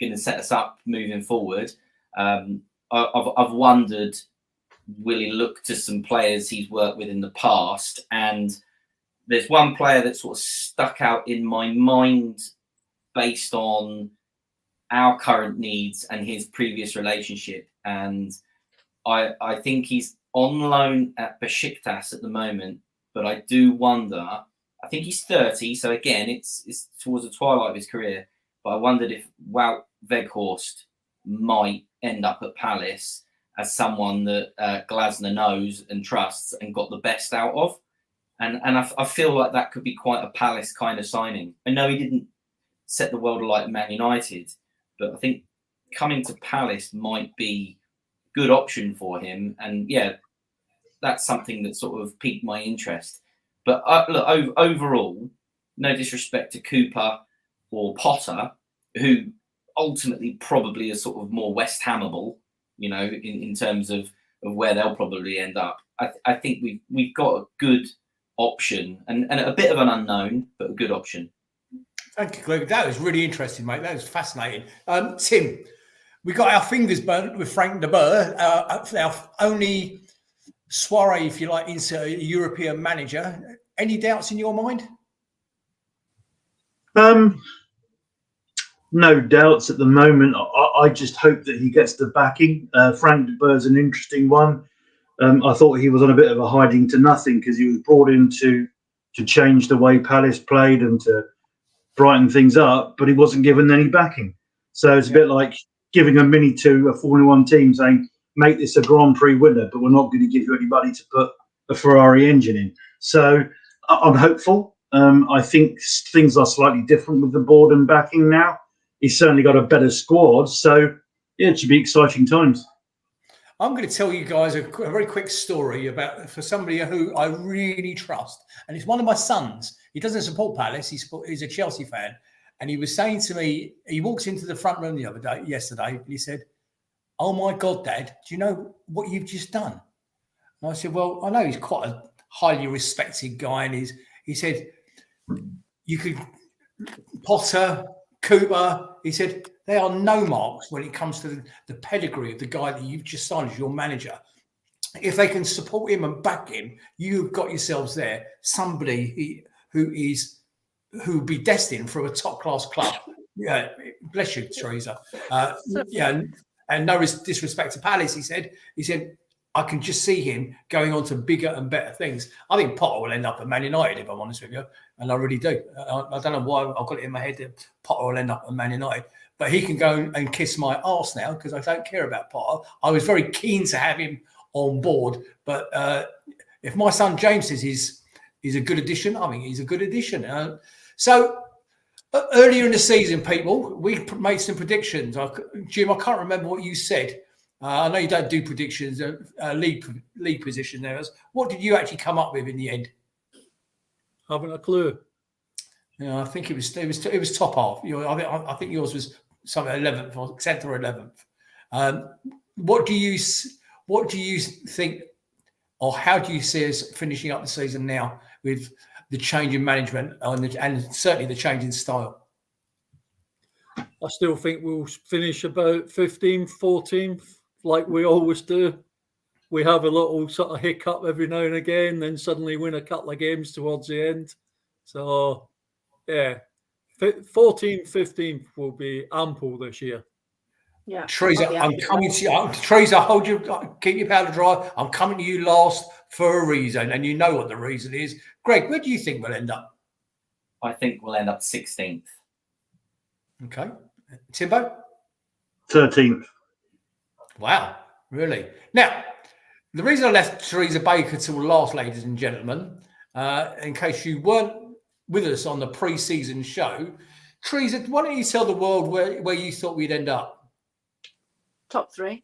to set us up moving forward. I've wondered, will he look to some players he's worked with in the past? And there's one player that sort of stuck out in my mind based on our current needs and his previous relationship. And I think he's on loan at Besiktas at the moment, but I do wonder, I think he's 30, so again, it's towards the twilight of his career, but I wondered if Wout Weghorst might end up at Palace as someone that Glasner knows and trusts and got the best out of. And I feel like that could be quite a Palace kind of signing. I know he didn't set the world alight at Man United, but I think coming to Palace might be a good option for him. And yeah, that's something that sort of piqued my interest. But look, overall, no disrespect to Cooper or Potter, who ultimately probably is sort of more West Hamable, in terms of where they'll probably end up. I think we've got a good option and a bit of an unknown, but a good option.
Thank you, Greg. That was really interesting, mate. That was fascinating. Tim, we got our fingers burnt with Frank de Boer, our only soiree, if you like, into a European manager. Any doubts in your mind?
no doubts at the moment. I just hope that he gets the backing. Frank de Boer's an interesting one. I thought he was on a bit of a hiding to nothing because he was brought in to change the way Palace played and to brighten things up, but he wasn't given any backing. So it's a bit like giving a mini to a Formula One team saying, make this a Grand Prix winner, but we're not going to give you anybody to put a Ferrari engine in. So I'm hopeful. I think things are slightly different with the board and backing now. He's certainly got a better squad. So yeah, it should be exciting times.
I'm going to tell you guys a very quick story about for somebody who I really trust, and it's one of my sons. He doesn't support Palace; he's a Chelsea fan, and he was saying to me, he walks into the front room yesterday, and he said, "Oh my God, Dad, do you know what you've just done?" And I said, "Well, I know he's quite a highly respected guy, and he said you could Potter, Cooper." He said, "They are no marks when it comes to the pedigree of the guy that you've just signed as your manager. If they can support him and back him, you've got yourselves there who will be destined for a top class club." Yeah, bless you, Teresa. And no disrespect to Palace, he said, I can just see him going on to bigger and better things. I think Potter will end up at Man United, if I'm honest with you, and I really do. I don't know why I've got it in my head that Potter will end up at Man United, but he can go and kiss my arse now because I don't care about Potter. I was very keen to have him on board, but if my son James says he's a good addition, I mean he's a good addition. So earlier in the season, people, we made some predictions. Jim, I can't remember what you said. I know you don't do predictions, league position there. What did you actually come up with in the end?
Haven't a clue.
Yeah, I think it was top half. I think yours was something 11th or 10th or 11th. What do you think, or how do you see us finishing up the season now with the change in management and certainly the change in style?
I still think we'll finish about 15th, 14th, like we always do. We have a little sort of hiccup every now and again, then suddenly win a couple of games towards the end. So, yeah, 14th, 15th will be ample this year.
Yeah,
Teresa, I'm coming to you. Teresa, keep your powder dry. I'm coming to you last for a reason, and you know what the reason is. Greg, where do you think we'll end up?
I think we'll end up 16th.
Okay. Timbo?
13th.
Wow, really? Now, the reason I left Teresa Baker till last, ladies and gentlemen, in case you weren't with us on the pre-season show, Teresa, why don't you tell the world where you thought we'd end up?
Top 3.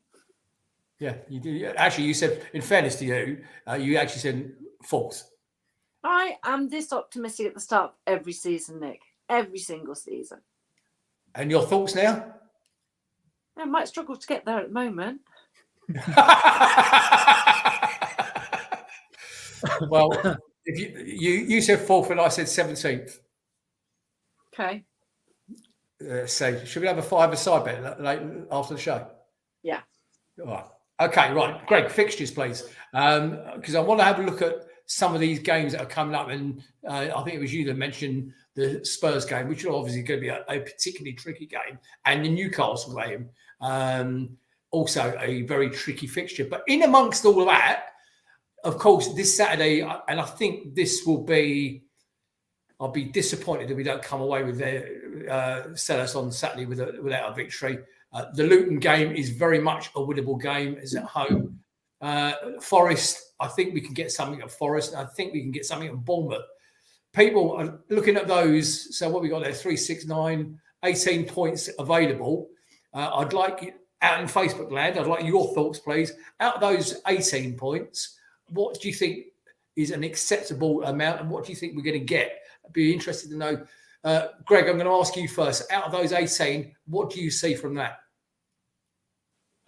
Yeah, you did. Actually, you said, in fairness to you, you actually said 4th.
I am this optimistic at the start of every season, Nick. Every single season. And
your thoughts now?
I might struggle to get there at the moment.
Well, if you said 4th and I said 17th.
Okay.
So should we have a 5-a-side bet like after the show?
Yeah.
All right. Okay, right. Greg, fixtures, please. Because I want to have a look at some of these games that are coming up. And I think it was you that mentioned the Spurs game, which is obviously going to be a particularly tricky game, and the Newcastle game, also a very tricky fixture. But in amongst all of that, of course, this Saturday, and I think this will be, I'll be disappointed if we don't come away with sell us on Saturday without a victory. The Luton game is very much a winnable game. It's at home. Forest, I think we can get something at Forest. And I think we can get something at Bournemouth. People are looking at those. So what we got there, 3, 6, 9, 18 points available. I'd like, out in Facebook land, I'd like your thoughts, please. Out of those 18 points, what do you think is an acceptable amount, and what do you think we're going to get? I'd be interested to know. Greg, I'm going to ask you first. Out of those 18, what do you see from that?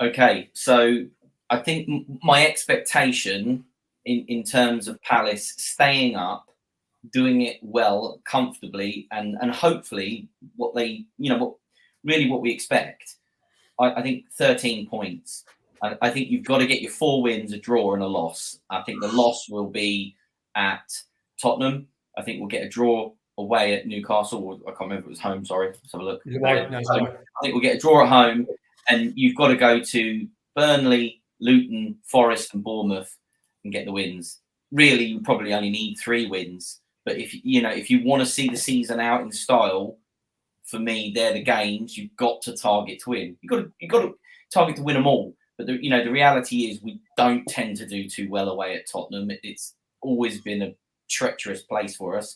Okay, so I think my expectation in terms of Palace staying up, doing it well, comfortably, and hopefully what we expect. I think 13 points. I think you've got to get your 4 wins, a draw, and a loss. I think the loss will be at Tottenham. I think we'll get a draw away at Newcastle. Or I can't remember if it was home. Sorry, let's have a look.
Away, no,
I think we'll get a draw at home, and you've got to go to Burnley, Luton, Forest, and Bournemouth and get the wins. Really, you probably only need 3 wins. But if you want to see the season out in style, for me, they're the games you've got to target to win. You've got to target to win them all. But the reality is we don't tend to do too well away at Tottenham. It's always been a treacherous place for us.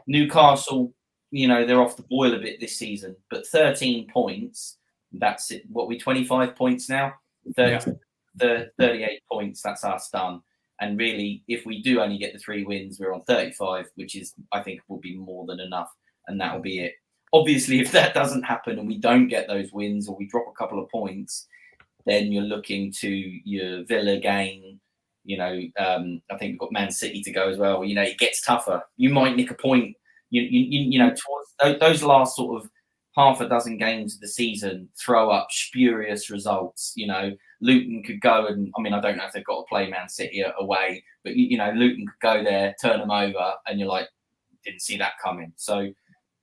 Newcastle, they're off the boil a bit this season, but 13 points. That's it. What, we 25 points now? 38 points. That's us done. And really, if we do only get the 3 wins, we're on 35, which is, I think, will be more than enough, and that'll be it. Obviously, if that doesn't happen and we don't get those wins or we drop a couple of points, then you're looking to your Villa game. I think we've got Man City to go as well. It gets tougher. You might nick a point. Towards those last sort of half a dozen games of the season, throw up spurious results. Luton could go and, I don't know if they've got to play Man City away, but Luton could go there, turn them over, and you're like, didn't see that coming. So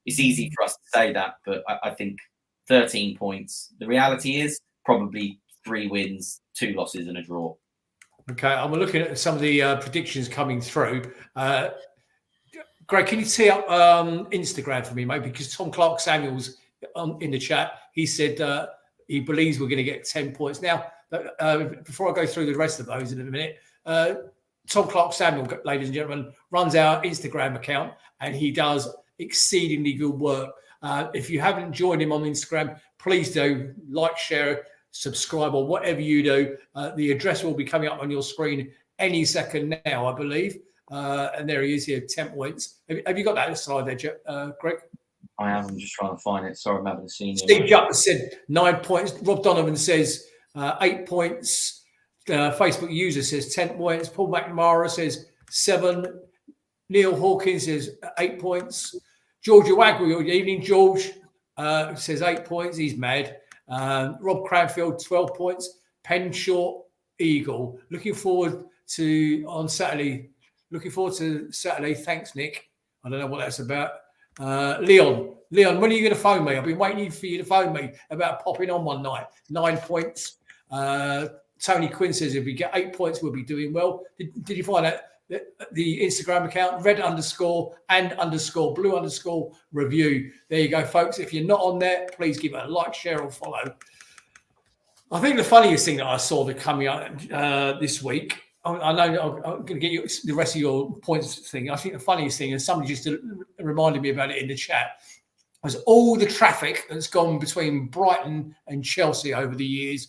it's easy for us to say that, but I think 13 points. The reality is probably 3 wins, 2 losses, and a draw.
Okay, I'm looking at some of the predictions coming through. Greg, can you tee up Instagram for me, mate? Because Tom Clark Samuels in the chat, he said he believes we're going to get 10 points. Now, before I go through the rest of those in a minute, Tom Clark Samuel, ladies and gentlemen, runs our Instagram account, and he does exceedingly good work. If you haven't joined him on Instagram, please do like, share, subscribe, or whatever you do. The address will be coming up on your screen any second now, I believe. And there he is here, 10 points. Have you got that slide there, Greg?
I am. I'm just trying to find it. Sorry, I'm having a senior.
Steve Jupp said 9 points. Rob Donovan says 8 points. Facebook user says 10 points. Paul McNamara says 7. Neil Hawkins says 8 points. George Wagwell, good evening, George, says 8 points. He's mad. Rob Cranfield, 12 points. Penshaw Eagle. Looking forward to Saturday. Thanks, Nick. I don't know what that's about. Leon, when are you going to phone me? I've been waiting for you to phone me about popping on one night. 9 points. Tony Quinn says if we get 8 points, we'll be doing well. Did you find that? The Instagram account, red_and_blue_review. There you go, folks. If you're not on there, please give it a like, share, or follow. I think the funniest thing that I saw that coming up this week, I know I'm going to get you the rest of your points thing. I think the funniest thing, and somebody just reminded me about it in the chat, was all the traffic that's gone between Brighton and Chelsea over the years.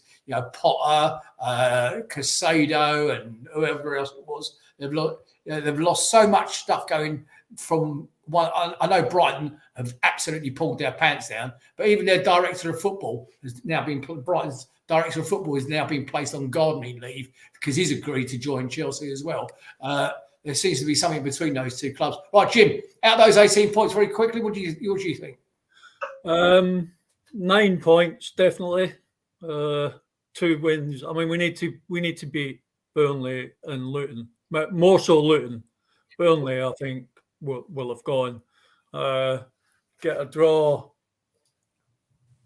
Potter, Casado, and whoever else it was. They've lost so much stuff going from one. I know Brighton have absolutely pulled their pants down, but even their director of football has now been Brighton's director of football is now being placed on gardening leave because he's agreed to join Chelsea as well. There seems to be something between those two clubs. Right, Jim, out of those 18 points, very quickly, what do you think?
9 points, definitely. 2 wins. We need to beat Burnley and Luton. More so Luton. Burnley, I think, will have gone. Get a draw.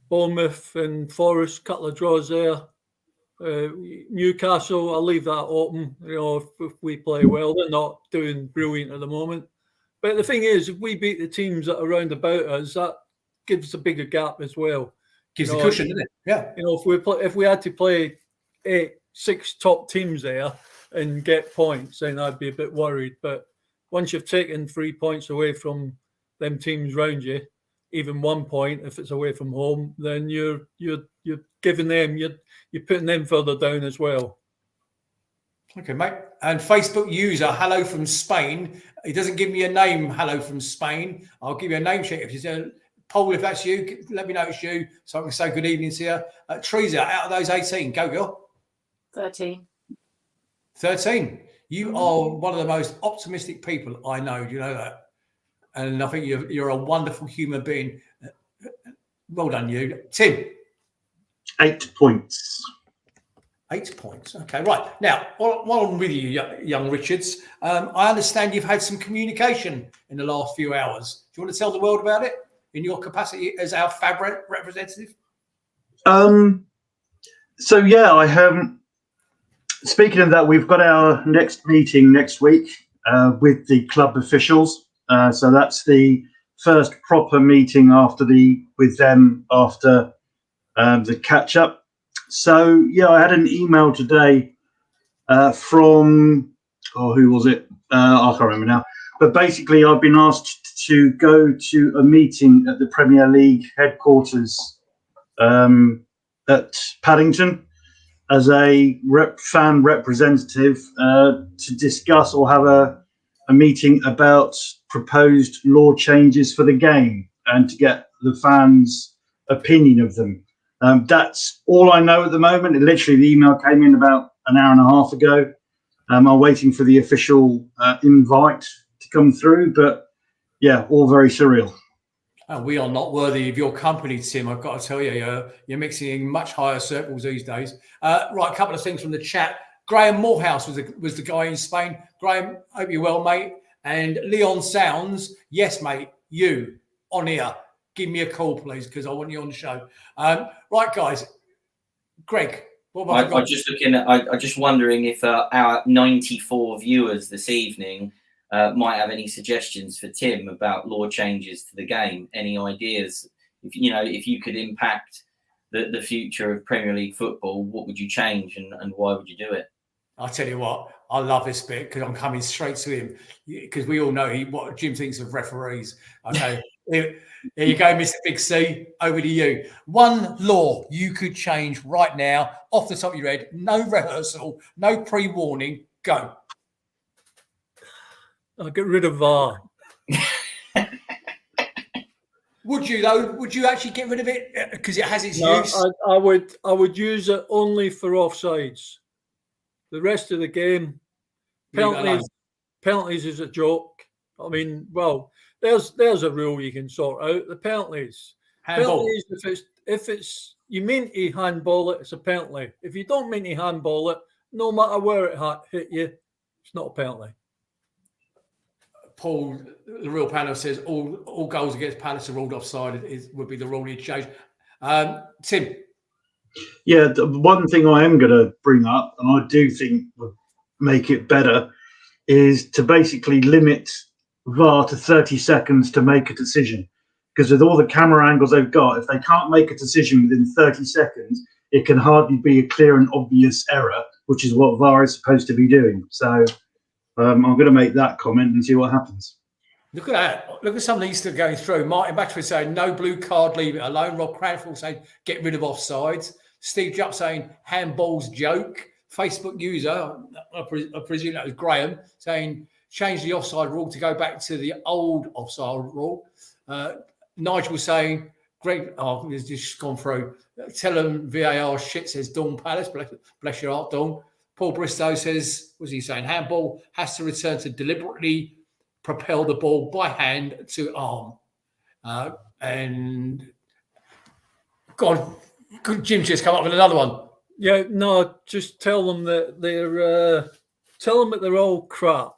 Bournemouth and Forest, couple of draws there. Newcastle, I'll leave that open. If we play well, they're not doing brilliant at the moment. But the thing is, if we beat the teams that are around about us, that gives a bigger gap as well.
Gives a cushion, doesn't it? Yeah.
If we had to play 6 top teams there and get points, then I'd be a bit worried. But once you've taken 3 points away from them teams round you, even 1 point if it's away from home, then you're giving them, you're putting them further down as well.
Okay, mate. And Facebook user, hello from Spain. He doesn't give me a name, hello from Spain. I'll give you a name check. If you say, Paul, if that's you, let me know it's you so I can say good evening to you. Teresa, out of those 18, go girl.
13.
13. You are one of the most optimistic people I know. Do you know that? And I think you're a wonderful human being. Well done, you. Tim.
8 points.
8 points. Okay, right. Now, while I'm with you, young Richards, I understand you've had some communication in the last few hours. you want to tell the world about it in your capacity as our FAB representative?
So yeah, I have. Speaking of that, we've got our next meeting next week with the club officials. So that's the first proper meeting with them after the catch up. So yeah, I had an email today from who was it? I can't remember now. But basically, I've been asked to go to a meeting at the Premier League headquarters at Paddington as a fan representative to discuss or have a meeting about proposed law changes for the game and to get the fans' opinion of them. That's all I know at the moment. Literally, the email came in about an hour and a half ago. I'm waiting for the official invite to come through, but yeah, all very surreal.
We are not worthy of your company, Tim. I've got to tell you, you're mixing in much higher circles these days. Right, a couple of things from the chat. Graham Morehouse was the guy in Spain. Graham, hope you're well, mate. And Leon Sounds, yes, mate, you on here. Give me a call, please, because I want you on the show. Right, guys. Greg, what have I got?
I'm just wondering if our 94 viewers this evening might have any suggestions for Tim about law changes to the game. Any ideas? If you could impact the future of Premier League football, what would you change and why would you do it?
I'll tell you what, I love this bit because I'm coming straight to him because we all know what Jim thinks of referees. Okay, here you go, Mr. Big C, over to you. One law you could change right now, off the top of your head, no rehearsal, no pre-warning, go.
I'll get rid of VAR.
Would you though? Would you actually get rid of it because it has its use?
I would use it only for offsides. The rest of the game, penalties is a joke. I mean, well, there's a rule you can sort out. The penalties.
Handball.
Penalties, if it's you mean to handball it, it's a penalty. If you don't mean to handball it, no matter where it hit you, it's not a penalty.
Paul, the real panel says all goals against Palace are ruled offside. Would be the rule he'd change. Tim.
Yeah, the one thing I am going to bring up, and I do think would make it better, is to basically limit VAR to 30 seconds to make a decision. Because with all the camera angles they've got, if they can't make a decision within 30 seconds, it can hardly be a clear and obvious error, which is what VAR is supposed to be doing. So I'm going to make that comment and see what happens.
Look at that. Look at some of these still going through. Martin Batchford saying, no blue card, leave it alone. Rob Cranfield saying, get rid of offsides. Steve Jupp saying, handball's joke. Facebook user, I presume that was Graham, saying, change the offside rule to go back to the old offside rule. Nigel saying, Greg, it's just gone through. Tell them VAR shit, says Dawn Palace. Bless your heart, Dawn. Paul Bristow says, what's he saying? Handball has to return to deliberately propel the ball by hand to arm. And God, Jim just come up with another one.
Yeah, no, just tell them that they're all crap.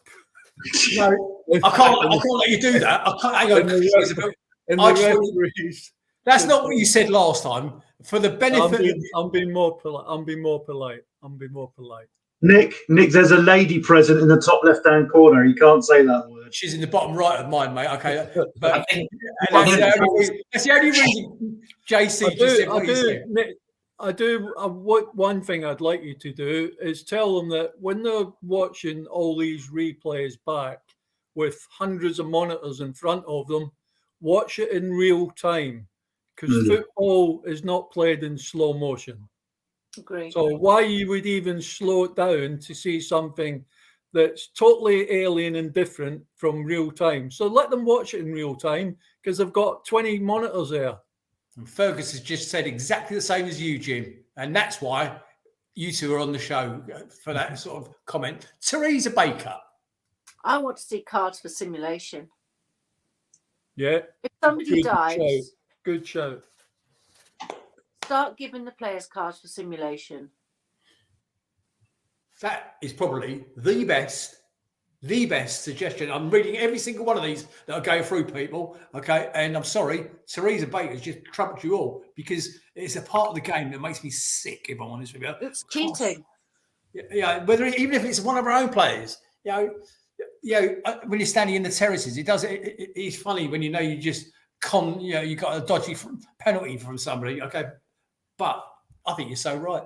No, I can't let you do that. I can't. Hang on. That's not what you said last time. For the benefit,
I'm being more polite.
Nick, there's a lady present in the top left-hand corner. You can't say that word.
She's in the bottom right of mine, mate. Okay, but that's the only reason JC just said what he said.
Nick, one thing I'd like you to do is tell them that when they're watching all these replays back with hundreds of monitors in front of them, watch it in real time because football is not played in slow motion.
Agree.
So why you would even slow it down to see something that's totally alien and different from real time? So let them watch it in real time because they've got 20 monitors there.
And Fergus has just said exactly the same as you, Jim. And that's why you two are on the show for that sort of comment. Teresa Baker.
I want to see cards for simulation.
Yeah.
If somebody dies,
good show.
Start giving the players cards for simulation.
That is probably the best the best suggestion. I'm reading every single one of these that are going through, people. Okay, and I'm sorry, Theresa Baker's just trumped you all because it's a part of the game that makes me sick. If I'm honest with you,
It's cheating.
Yeah, even if it's one of our own players, when you're standing in the terraces, it's funny when you just you got a dodgy penalty from somebody. Okay, but I think you're so right.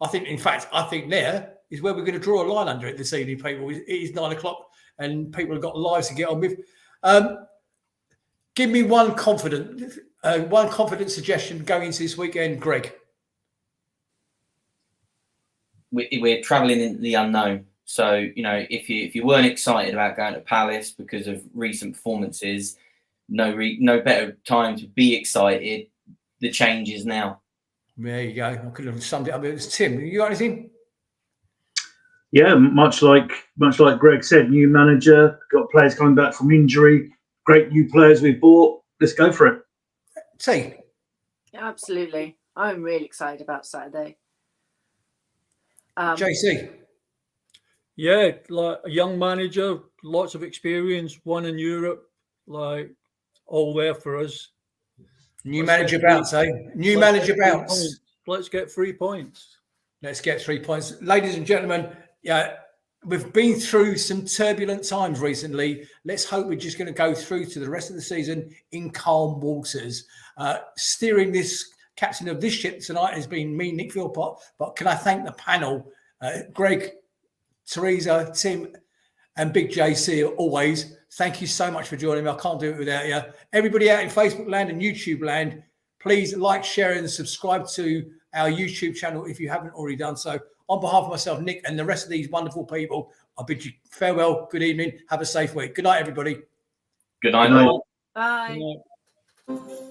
I think there is where we're going to draw a line under it this evening, people. It is 9 o'clock and people have got lives to get on with. Give me one confident suggestion going into this weekend, Greg.
We're travelling into the unknown. So, if you weren't excited about going to Palace because of recent performances, no better time to be excited. The change is now.
There you go. I could have summed it up. It was Tim. You got anything?
Yeah, much like Greg said, new manager, got players coming back from injury, great new players we've bought. Let's go for it.
T.
Yeah, absolutely. I'm really excited about Saturday.
JC.
Yeah, like a young manager, lots of experience, won in Europe, like all there for us.
New manager bounce, eh? New manager bounce.
Let's get 3 points.
Let's get 3 points. Ladies and gentlemen, we've been through some turbulent times recently. Let's hope we're just going to go through to the rest of the season in calm waters. Steering this captain of this ship tonight has been me, Nick Philpott. But can I thank the panel, Greg, Theresa, Tim, and Big JC always. Thank you so much for joining me. I can't do it without you. Everybody out in Facebook land and YouTube land, please like, share, and subscribe to our YouTube channel if you haven't already done so. On behalf of myself, Nick, and the rest of these wonderful people, I bid you farewell. Good evening. Have a safe week. Good night, everybody.
Good night, all.
Bye.
Good night.